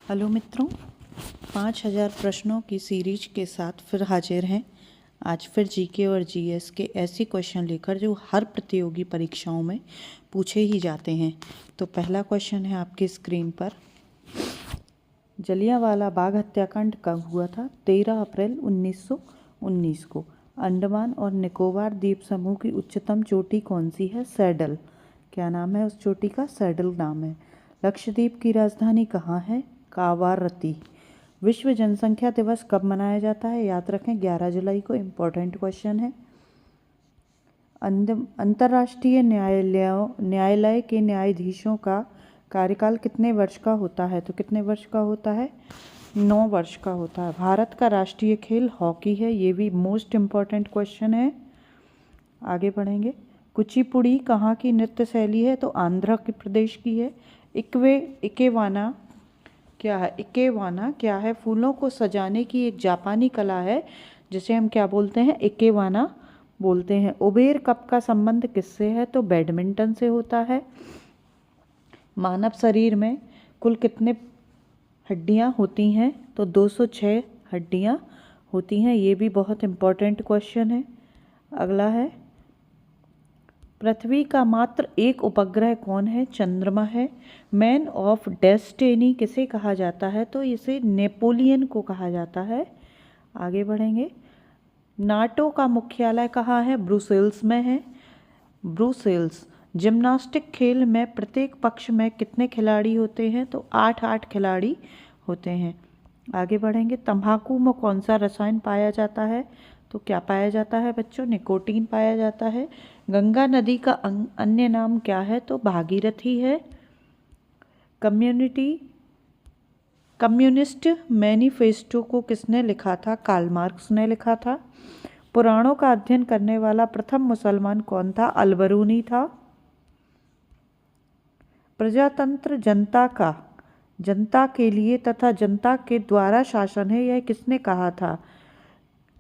Hello मित्रों, 5000 प्रश्नों की सीरीज के साथ फिर हाजिर हैं। आज फिर जीके और जीएस के ऐसे क्वेश्चन लेकर जो हर प्रतियोगी परीक्षाओं में पूछे ही जाते हैं। तो पहला क्वेश्चन है आपकी स्क्रीन पर। जलियांवाला बाग हत्याकांड कब हुआ था? 13 अप्रैल 1919 को। अंडमान और निकोबार द्वीप समूह की उच्चतम चोटी कौन सी है? सैडल। क्या नाम है उस चोटी का? सैडल नाम है। लक्षद्वीप की राजधानी कहाँ है? कावारत्ती। विश्व जनसंख्या दिवस कब मनाया जाता है? याद रखें 11 जुलाई को। इम्पोर्टेंट क्वेश्चन है। अंतर्राष्ट्रीय न्यायालय के न्यायाधीशों का कार्यकाल कितने वर्ष का होता है? तो कितने वर्ष का होता है? 9 वर्ष का होता है। भारत का राष्ट्रीय खेल हॉकी है। ये भी मोस्ट इम्पॉर्टेंट क्वेश्चन है। आगे बढ़ेंगे। कुचिपुड़ी कहाँ की नृत्य शैली है? तो आंध्र प्रदेश की है। इकेवाना क्या है? इकेवाना क्या है? फूलों को सजाने की एक जापानी कला है जिसे हम क्या बोलते हैं? इकेवाना बोलते हैं। उबेर कप का संबंध किससे है? तो बैडमिंटन से होता है। मानव शरीर में कुल कितने हड्डियां होती हैं? तो 206 हड्डियां होती हैं। ये भी बहुत इम्पोर्टेंट क्वेश्चन है। अगला है, पृथ्वी का मात्र एक उपग्रह कौन है? चंद्रमा है। मैन ऑफ डेस्टिनी किसे कहा जाता है? तो इसे नेपोलियन को कहा जाता है। आगे बढ़ेंगे। नाटो का मुख्यालय कहाँ है? ब्रुसेल्स में है। ब्रुसेल्स। जिम्नास्टिक खेल में प्रत्येक पक्ष में कितने खिलाड़ी होते हैं? तो 8 खिलाड़ी होते हैं। आगे बढ़ेंगे। तंबाकू में कौन सा रसायन पाया जाता है? तो क्या पाया जाता है बच्चों? निकोटीन पाया जाता है। गंगा नदी का अन्य नाम क्या है? तो भागीरथी है। कम्युनिस्ट मैनिफेस्टो को किसने लिखा था? कार्ल मार्क्स ने लिखा था। पुराणों का अध्ययन करने वाला प्रथम मुसलमान कौन था? अल-बरूनी था। प्रजातंत्र जनता के लिए तथा जनता के द्वारा शासन है, यह किसने कहा था?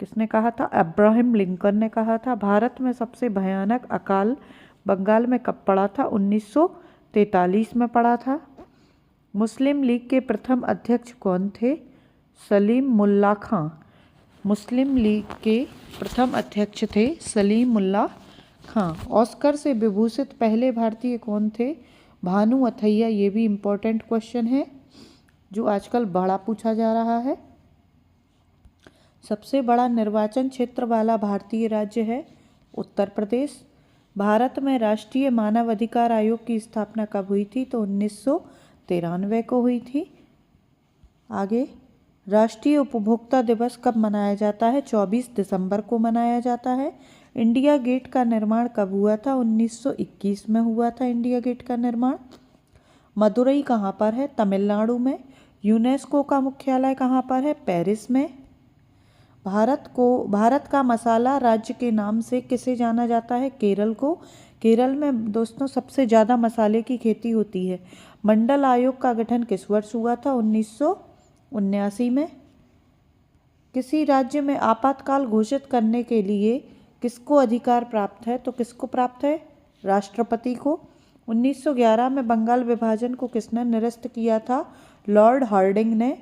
किसने कहा था? अब्राहम लिंकन ने कहा था। भारत में सबसे भयानक अकाल बंगाल में कब पड़ा था? 1943 में पड़ा था। मुस्लिम लीग के प्रथम अध्यक्ष कौन थे? सलीम मुल्ला खां। मुस्लिम लीग के प्रथम अध्यक्ष थे सलीमुल्लाह खां। ऑस्कर से विभूषित पहले भारतीय कौन थे? भानु अथैया। ये भी इम्पोर्टेंट क्वेश्चन है जो आजकल बड़ा पूछा जा रहा है। सबसे बड़ा निर्वाचन क्षेत्र वाला भारतीय राज्य है उत्तर प्रदेश। भारत में राष्ट्रीय मानव अधिकार आयोग की स्थापना कब हुई थी? तो 1993 को हुई थी। आगे, राष्ट्रीय उपभोक्ता दिवस कब मनाया जाता है? 24 दिसंबर को मनाया जाता है। इंडिया गेट का निर्माण कब हुआ था? 1921 में हुआ था इंडिया गेट का निर्माण। मदुरई कहाँ पर है? तमिलनाडु में। यूनेस्को का मुख्यालय कहाँ पर है? पेरिस में। भारत का मसाला राज्य के नाम से किसे जाना जाता है? केरल को। केरल में दोस्तों सबसे ज़्यादा मसाले की खेती होती है। मंडल आयोग का गठन किस वर्ष हुआ था? 1979 में। किसी राज्य में आपातकाल घोषित करने के लिए किसको अधिकार प्राप्त है? तो किसको प्राप्त है? राष्ट्रपति को। 1911 में बंगाल विभाजन को किसने निरस्त किया था? लॉर्ड हार्डिंग ने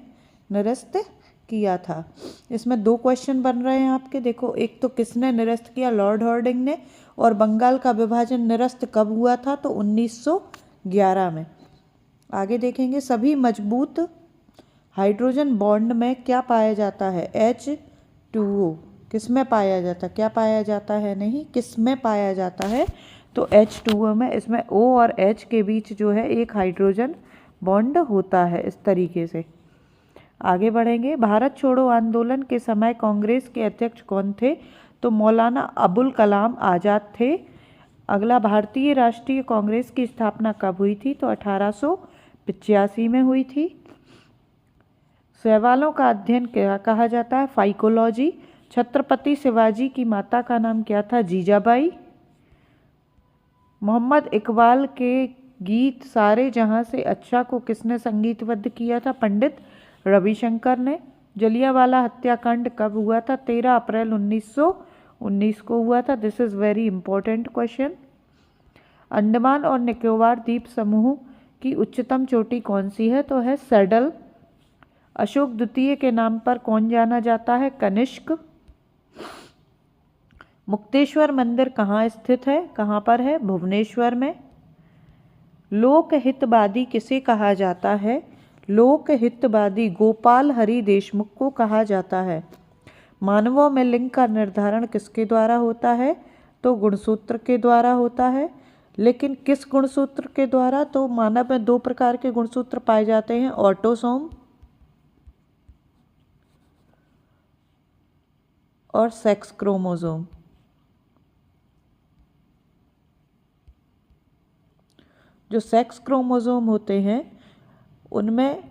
निरस्त किया था। इसमें 2 क्वेश्चन बन रहे हैं आपके। देखो, एक तो किसने निरस्त किया? लॉर्ड हार्डिंग ने। और बंगाल का विभाजन निरस्त कब हुआ था? तो 1911 में। आगे देखेंगे। सभी मजबूत हाइड्रोजन बॉन्ड में क्या पाया जाता है? H2O। किस में पाया जाता है? क्या पाया जाता है? नहीं, किस में पाया जाता है? तो H2O में। इसमें O और H के बीच जो है एक हाइड्रोजन बॉन्ड होता है इस तरीके से। आगे बढ़ेंगे। भारत छोड़ो आंदोलन के समय कांग्रेस के अध्यक्ष कौन थे? तो मौलाना अबुल कलाम आज़ाद थे। अगला, भारतीय राष्ट्रीय कांग्रेस की स्थापना कब हुई थी? तो 1885 में हुई थी। शैवालों का अध्ययन क्या कहा जाता है? फाइकोलॉजी। छत्रपति शिवाजी की माता का नाम क्या था? जीजाबाई। मोहम्मद इकबाल के गीत सारे जहां से अच्छा को किसने संगीतबद्ध किया था? पंडित रविशंकर ने। जलियांवाला हत्याकांड कब हुआ था? 13 अप्रैल 1919 को हुआ था। This is very important question. Andaman और निकोबार द्वीप समूह की उच्चतम चोटी कौन सी है? तो है सैडल अशोक द्वितीय के नाम पर कौन जाना जाता है? कनिष्क। मुक्तेश्वर मंदिर कहाँ स्थित है? कहाँ पर है? भुवनेश्वर में। लोकहितवादी किसे कहा जाता है? लोकहितवादी गोपाल हरि देशमुख को कहा जाता है। मानवों में लिंग का निर्धारण किसके द्वारा होता है? तो गुणसूत्र के द्वारा होता है। लेकिन किस गुणसूत्र के द्वारा? तो मानव में 2 प्रकार के गुणसूत्र पाए जाते हैं, ऑटोसोम और सेक्स क्रोमोसोम। जो सेक्स क्रोमोसोम होते हैं उनमें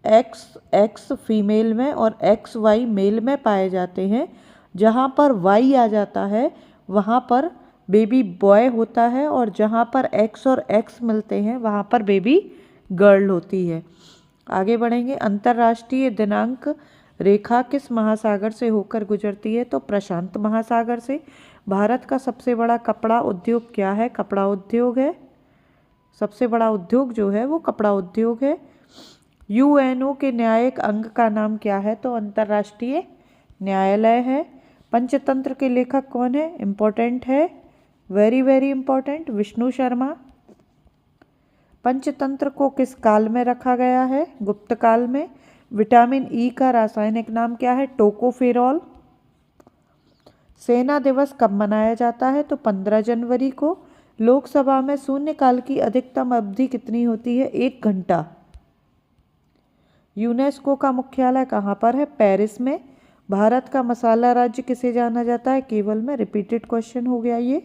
एक्स फीमेल में और XY मेल में पाए जाते हैं। जहाँ पर Y आ जाता है वहाँ पर बेबी बॉय होता है, और जहाँ पर X और X मिलते हैं वहाँ पर बेबी गर्ल होती है। आगे बढ़ेंगे। अंतर्राष्ट्रीय दिनांक रेखा किस महासागर से होकर गुजरती है? तो प्रशांत महासागर से। भारत का सबसे बड़ा कपड़ा उद्योग क्या है? कपड़ा उद्योग है। सबसे बड़ा उद्योग जो है वो कपड़ा उद्योग है। UNO के न्यायिक अंग का नाम क्या है? तो अंतर्राष्ट्रीय न्यायालय है। पंचतंत्र के लेखक कौन है? इम्पोर्टेंट है, very very important, Vishnu Sharma. Panchatantra को किस काल में रखा गया है? गुप्त काल में। विटामिन ई का रासायनिक नाम क्या है? टोकोफेरॉल। सेना दिवस कब मनाया जाता है? तो 15 जनवरी को। लोकसभा में शून्यकाल की अधिकतम अवधि कितनी होती है? 1 घंटा। यूनेस्को का मुख्यालय कहाँ पर है? पेरिस में। भारत का मसाला राज्य किसे जाना जाता है? केवल में। रिपीटेड क्वेश्चन हो गया ये।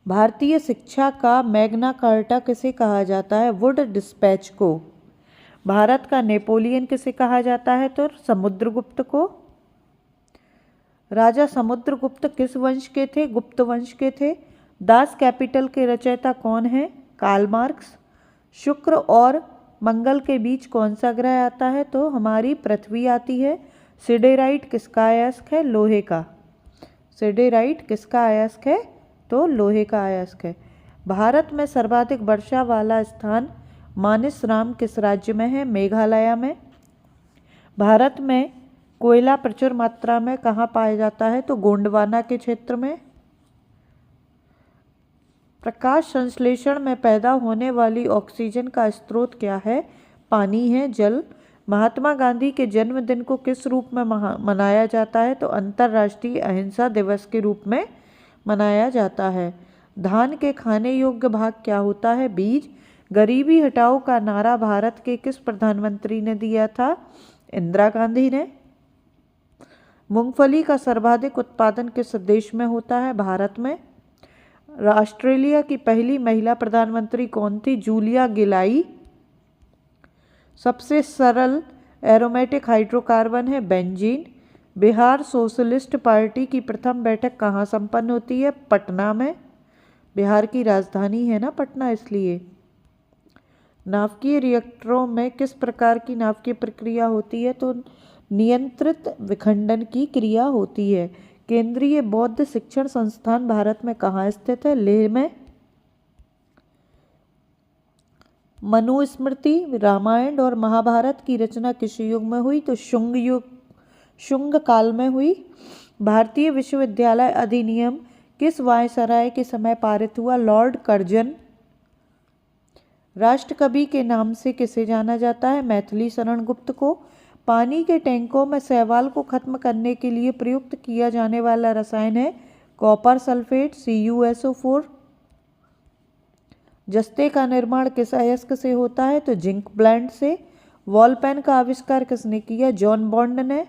भारतीय शिक्षा का मैग्ना कार्टा किसे कहा जाता है? वुड डिस्पैच को। भारत का नेपोलियन किसे कहा जाता है? तो समुद्रगुप्त को। राजा समुद्रगुप्त किस वंश के थे? गुप्त वंश के थे। दास कैपिटल के रचयिता कौन है? Karl Marx. शुक्र और मंगल के बीच कौन सा ग्रह आता है? तो हमारी पृथ्वी आती है। सिडेराइट किसका अयस्क है? लोहे का। सिडेराइट किसका अयस्क है? तो लोहे का अयस्क है। भारत में सर्वाधिक वर्षा वाला स्थान मानसराम किस राज्य में है? मेघालय में। भारत में कोयला प्रचुर मात्रा में कहाँ पाया जाता है? तो गोंडवाना के क्षेत्र में। प्रकाश संश्लेषण में पैदा होने वाली ऑक्सीजन का स्रोत क्या है? पानी है, जल। महात्मा गांधी के जन्मदिन को किस रूप में मनाया जाता है? तो अंतर्राष्ट्रीय अहिंसा दिवस के रूप में मनाया जाता है। धान के खाने योग्य भाग क्या होता है? बीज। गरीबी हटाओ का नारा भारत के किस प्रधानमंत्री ने दिया था? इंदिरा गांधी ने। मूंगफली का सर्वाधिक उत्पादन किस देश में होता है? भारत में। ऑस्ट्रेलिया की पहली महिला प्रधानमंत्री कौन थी? जूलिया गिलाई। सबसे सरल एरोमेटिक हाइड्रोकार्बन है बेंजीन। बिहार सोशलिस्ट पार्टी की प्रथम बैठक कहाँ संपन्न होती है? पटना में। बिहार की राजधानी है ना पटना, इसलिए। नाभिकीय रिएक्टरों में किस प्रकार की नाभिकीय प्रक्रिया होती है? तो नियंत्रित विखंडन की क्रिया होती है। केंद्रीय बौद्ध शिक्षण संस्थान भारत में कहाँ स्थित है? लेह में। मनुस्मृति, रामायण और महाभारत की रचना किस युग में हुई? तो शुंग काल में हुई। भारतीय विश्वविद्यालय अधिनियम किस वायसराय के समय पारित हुआ? Lord Curzon. राष्ट्रकवि के नाम से किसे जाना जाता है? मैथिली शरण गुप्त को। पानी के टैंकों में शैवाल को खत्म करने के लिए प्रयुक्त किया जाने वाला रसायन है कॉपर सल्फेट, CuSO4। जस्ते का निर्माण किस अयस्क से होता है? तो जिंक ब्लेंड से। वॉल पेन का आविष्कार किसने किया? जॉन बॉन्ड ने।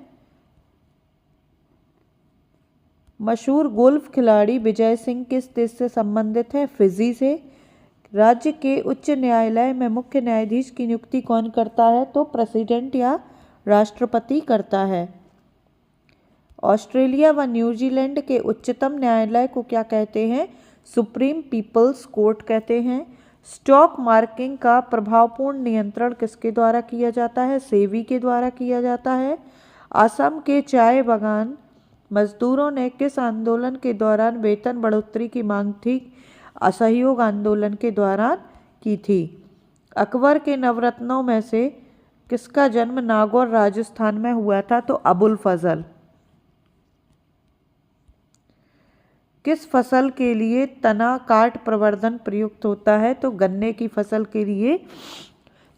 मशहूर गोल्फ खिलाड़ी विजय सिंह किस देश से संबंधित है? फिजी से। राज्य के उच्च न्यायालय में मुख्य न्यायाधीश की नियुक्ति कौन करता है? तो प्रेसिडेंट या राष्ट्रपति करता है। ऑस्ट्रेलिया व न्यूजीलैंड के उच्चतम न्यायालय को क्या कहते हैं? सुप्रीम पीपल्स कोर्ट कहते हैं। स्टॉक मार्किंग का प्रभावपूर्ण नियंत्रण किसके द्वारा किया जाता है? सेबी के द्वारा किया जाता है। असम के चाय बागान मजदूरों ने किस आंदोलन के दौरान वेतन बढ़ोतरी की मांग थी? असहयोग आंदोलन के दौरान की थी। अकबर के नवरत्नों में से किसका जन्म नागौर राजस्थान में हुआ था? तो अबुल फजल। किस फसल के लिए तना काट प्रवर्धन प्रयुक्त होता है? तो गन्ने की फसल के लिए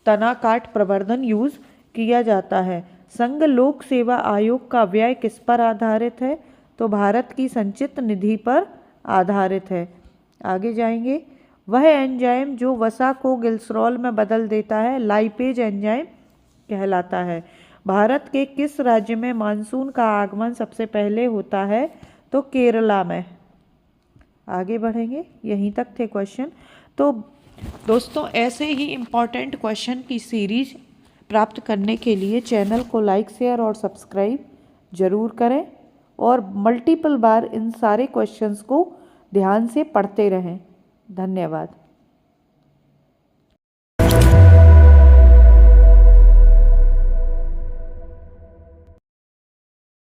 तना काट प्रवर्धन यूज किया जाता है। संघ लोक सेवा आयोग का व्यय किस पर आधारित है? तो भारत की संचित निधि पर आधारित है। आगे जाएंगे। वह एंजाइम जो वसा को ग्लिसरॉल में बदल देता है लाइपेज एंजाइम कहलाता है। भारत के किस राज्य में मानसून का आगमन सबसे पहले होता है? तो केरला में। आगे बढ़ेंगे, यहीं तक थे क्वेश्चन। तो दोस्तों ऐसे ही इम्पॉर्टेंट क्वेश्चन की सीरीज प्राप्त करने के लिए चैनल को लाइक शेयर और सब्सक्राइब जरूर करें और मल्टीपल बार इन सारे क्वेश्चंस को ध्यान से पढ़ते रहें। धन्यवाद।